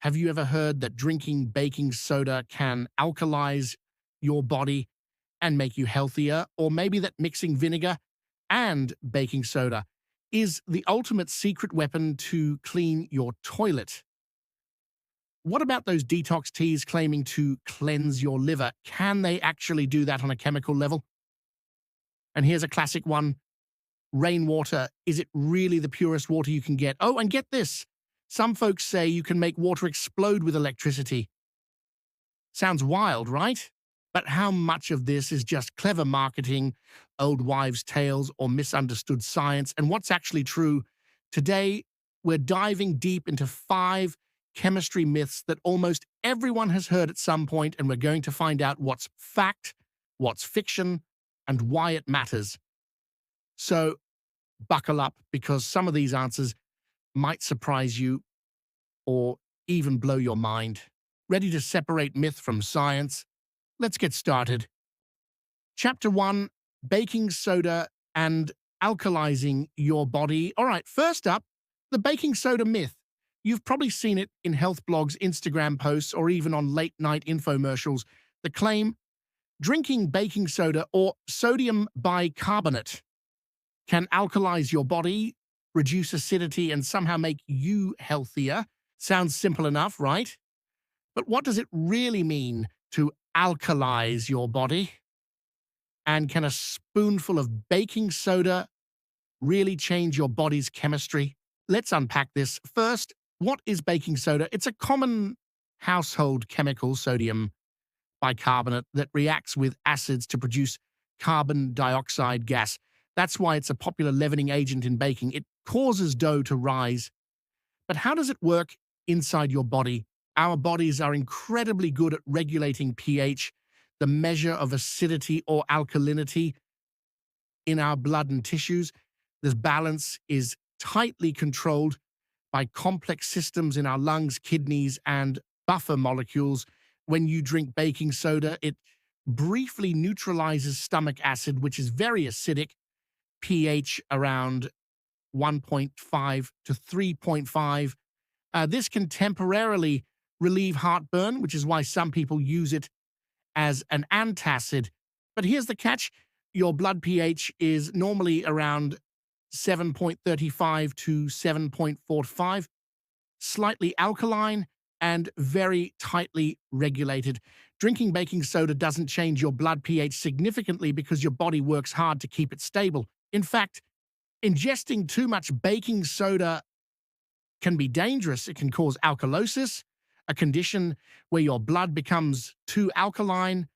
Have you ever heard that drinking baking soda can alkalize your body and make you healthier? Or maybe that mixing vinegar and baking soda is the ultimate secret weapon to clean your toilet? What about those detox teas claiming to cleanse your liver? Can they actually do that on a chemical level? And here's a classic one. Rainwater, is it really the purest water you can get? Oh, and get this. Some folks say you can make water explode with electricity. Sounds wild, right? But how much of this is just clever marketing, old wives' tales, or misunderstood science, and what's actually true? Today, we're diving deep into 5 chemistry myths that almost everyone has heard at some point, and we're going to find out what's fact, what's fiction, and why it matters. So, buckle up, because some of these answers might surprise you or even blow your mind. Ready to separate myth from science? Let's get started. Chapter 1, Baking Soda and Alkalizing Your Body. All right, first up, the baking soda myth. You've probably seen it in health blogs, Instagram posts, or even on late-night infomercials. The claim, drinking baking soda or sodium bicarbonate can alkalize your body, reduce acidity, and somehow make you healthier. Sounds simple enough, right? But what does it really mean to alkalize your body? And can a spoonful of baking soda really change your body's chemistry? Let's unpack this. First, what is baking soda? It's a common household chemical, sodium bicarbonate, that reacts with acids to produce carbon dioxide gas. That's why it's a popular leavening agent in baking. It causes dough to rise. But how does it work inside your body? Our bodies are incredibly good at regulating pH, the measure of acidity or alkalinity in our blood and tissues. This balance is tightly controlled by complex systems in our lungs, kidneys, and buffer molecules. When you drink baking soda, it briefly neutralizes stomach acid, which is very acidic, pH around 1.5 to 3.5. This can temporarily relieve heartburn, which is why some people use it as an antacid. But here's the catch. Your blood pH is normally around 7.35 to 7.45, slightly alkaline and very tightly regulated. Drinking baking soda doesn't change your blood pH significantly because your body works hard to keep it stable. In fact, ingesting too much baking soda can be dangerous. It can cause alkalosis, a condition where your blood becomes too alkaline,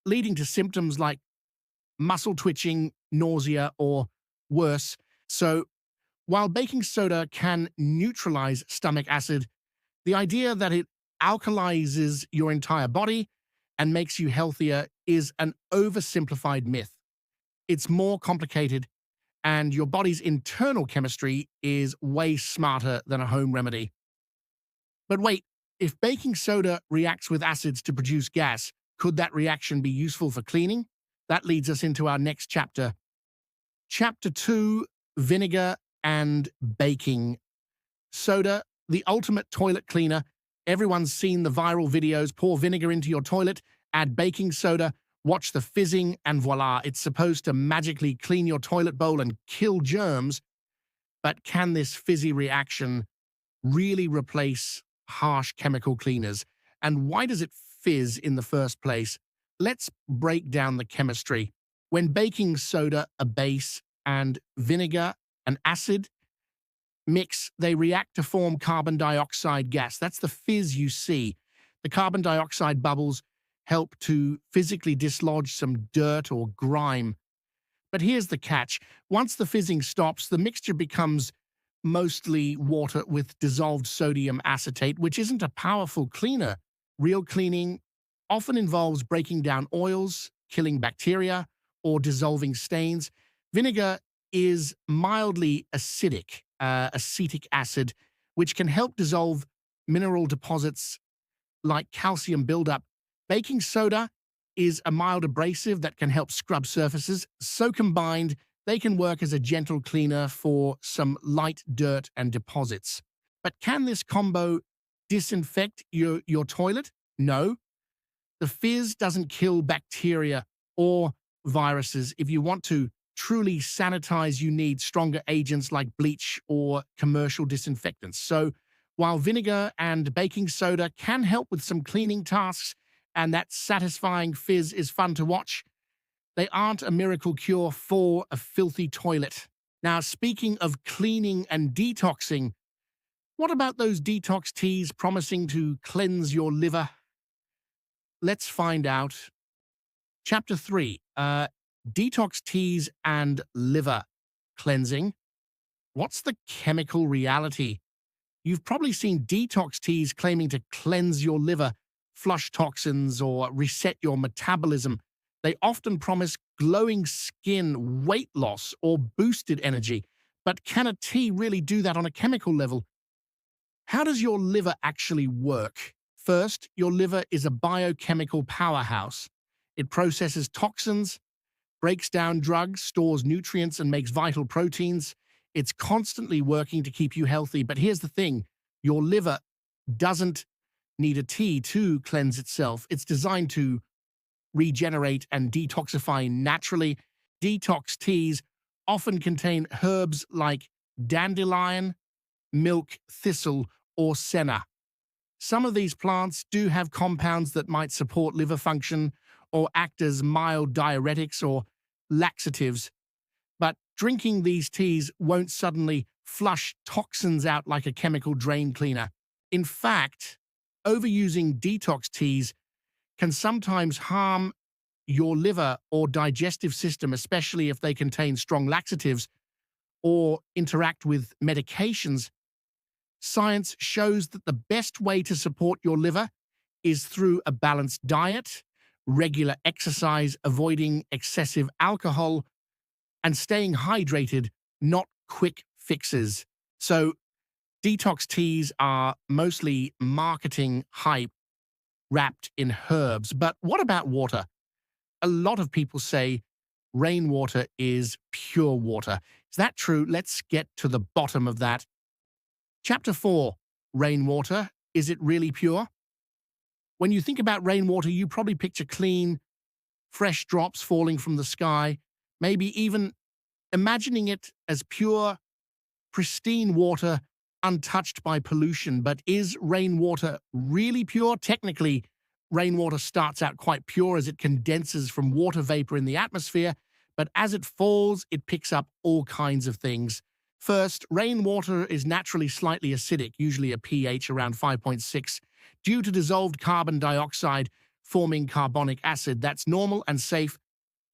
leading to symptoms like muscle twitching, nausea, or worse. So, while baking soda can neutralize stomach acid, the idea that it alkalizes your entire body and makes you healthier is an oversimplified myth. It's more complicated, and your body's internal chemistry is way smarter than a home remedy. But wait, if baking soda reacts with acids to produce gas, could that reaction be useful for cleaning? That leads us into our next chapter. Chapter 2, Vinegar and Baking Soda, the ultimate toilet cleaner. Everyone's seen the viral videos. Pour vinegar into your toilet, add baking soda, watch the fizzing, and voila, it's supposed to magically clean your toilet bowl and kill germs. But can this fizzy reaction really replace harsh chemical cleaners? And why does it fizz in the first place? Let's break down the chemistry. When baking soda, a base, and vinegar, an acid, mix, they react to form carbon dioxide gas. That's the fizz you see. The carbon dioxide bubbles help to physically dislodge some dirt or grime. But here's the catch. Once the fizzing stops, the mixture becomes mostly water with dissolved sodium acetate, which isn't a powerful cleaner. Real cleaning often involves breaking down oils, killing bacteria, or dissolving stains. Vinegar is mildly acidic, acetic acid, which can help dissolve mineral deposits like calcium buildup. Baking soda is a mild abrasive that can help scrub surfaces. So combined, they can work as a gentle cleaner for some light dirt and deposits. But can this combo disinfect your toilet? No. The fizz doesn't kill bacteria or viruses. If you want to truly sanitize, you need stronger agents like bleach or commercial disinfectants. So while vinegar and baking soda can help with some cleaning tasks, and that satisfying fizz is fun to watch, they aren't a miracle cure for a filthy toilet. Now, speaking of cleaning and detoxing, what about those detox teas promising to cleanse your liver? Let's find out. Chapter 3, Detox Teas and Liver Cleansing. What's the chemical reality? You've probably seen detox teas claiming to cleanse your liver, flush toxins, or reset your metabolism. They often promise glowing skin, weight loss, or boosted energy. But can a tea really do that on a chemical level? How does your liver actually work? First, your liver is a biochemical powerhouse. It processes toxins, breaks down drugs, stores nutrients, and makes vital proteins. It's constantly working to keep you healthy. But here's the thing, your liver doesn't need a tea to cleanse itself. It's designed to regenerate and detoxify naturally. Detox teas often contain herbs like dandelion, milk thistle, or senna. Some of these plants do have compounds that might support liver function or act as mild diuretics or laxatives, but drinking these teas won't suddenly flush toxins out like a chemical drain cleaner. In fact, overusing detox teas can sometimes harm your liver or digestive system, especially if they contain strong laxatives or interact with medications. Science shows that the best way to support your liver is through a balanced diet, regular exercise, avoiding excessive alcohol, and staying hydrated, not quick fixes. So, detox teas are mostly marketing hype wrapped in herbs. But what about water? A lot of people say rainwater is pure water. Is that true? Let's get to the bottom of that. Chapter 4, Rainwater. Is it really pure? When you think about rainwater, you probably picture clean, fresh drops falling from the sky, maybe even imagining it as pure, pristine water untouched by pollution. But is rainwater really pure? Technically, rainwater starts out quite pure as it condenses from water vapor in the atmosphere, but as it falls, it picks up all kinds of things. First, rainwater is naturally slightly acidic, usually a pH around 5.6, due to dissolved carbon dioxide forming carbonic acid. That's normal and safe,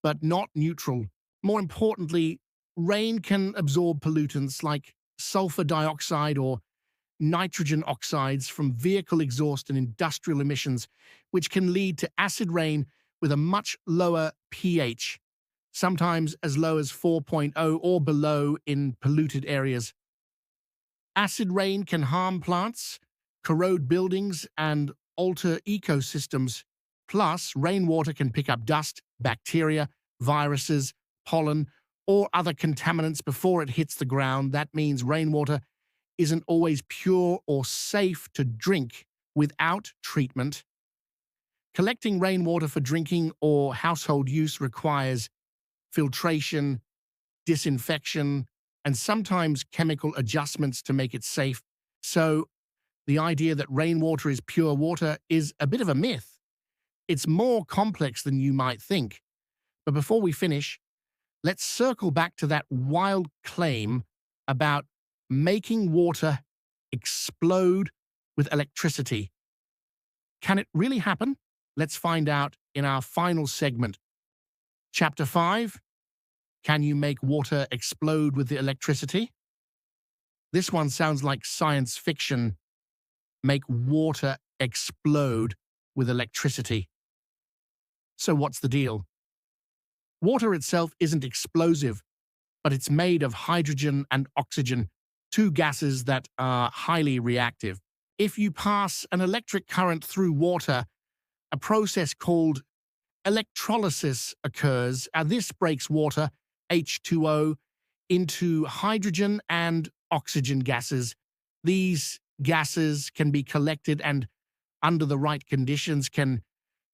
but not neutral. More importantly, rain can absorb pollutants like sulfur dioxide or nitrogen oxides from vehicle exhaust and industrial emissions, which can lead to acid rain with a much lower pH, sometimes as low as 4.0 or below in polluted areas. Acid rain can harm plants, corrode buildings, and alter ecosystems. Plus, rainwater can pick up dust, bacteria, viruses, pollen, or other contaminants before it hits the ground. That means rainwater isn't always pure or safe to drink without treatment. Collecting rainwater for drinking or household use requires filtration, disinfection, and sometimes chemical adjustments to make it safe. So, the idea that rainwater is pure water is a bit of a myth. It's more complex than you might think. But before we finish, let's circle back to that wild claim about making water explode with electricity. Can it really happen? Let's find out in our final segment. Chapter 5, Can you make water explode with the electricity? This one sounds like science fiction. Make water explode with electricity. So what's the deal? Water itself isn't explosive, but it's made of hydrogen and oxygen, two gases that are highly reactive. If you pass an electric current through water, a process called electrolysis occurs, and this breaks water, H2O, into hydrogen and oxygen gases. These gases can be collected and, under the right conditions, can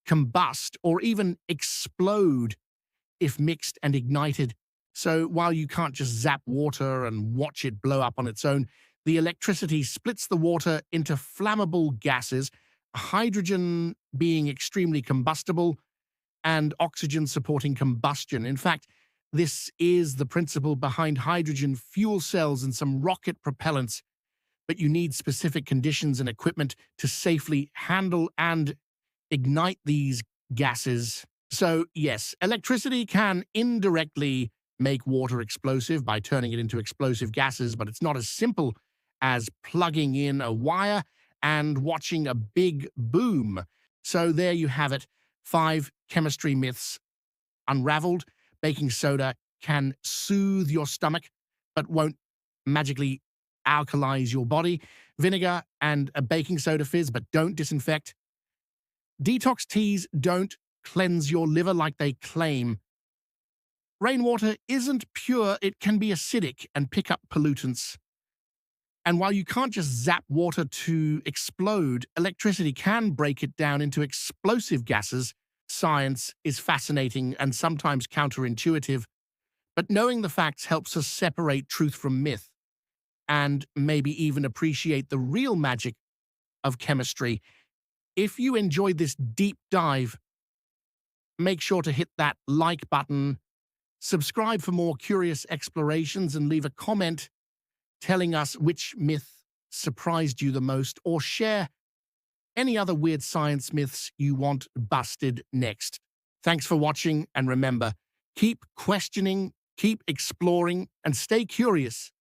combust or even explode if mixed and ignited. So while you can't just zap water and watch it blow up on its own, the electricity splits the water into flammable gases, hydrogen being extremely combustible and oxygen supporting combustion. In fact, this is the principle behind hydrogen fuel cells and some rocket propellants, but you need specific conditions and equipment to safely handle and ignite these gases. So, yes, electricity can indirectly make water explosive by turning it into explosive gases, but it's not as simple as plugging in a wire and watching a big boom. So, there you have it, 5 chemistry myths unraveled. Baking soda can soothe your stomach, but won't magically alkalize your body. Vinegar and a baking soda fizz, but don't disinfect. Detox teas don't cleanse your liver like they claim. Rainwater isn't pure, it can be acidic and pick up pollutants. And while you can't just zap water to explode, electricity can break it down into explosive gases. Science is fascinating and sometimes counterintuitive, but knowing the facts helps us separate truth from myth and maybe even appreciate the real magic of chemistry. If you enjoyed this deep dive, make sure to hit that like button, subscribe for more curious explorations, and leave a comment telling us which myth surprised you the most, or share any other weird science myths you want busted next. Thanks for watching, and remember, keep questioning, keep exploring, and stay curious.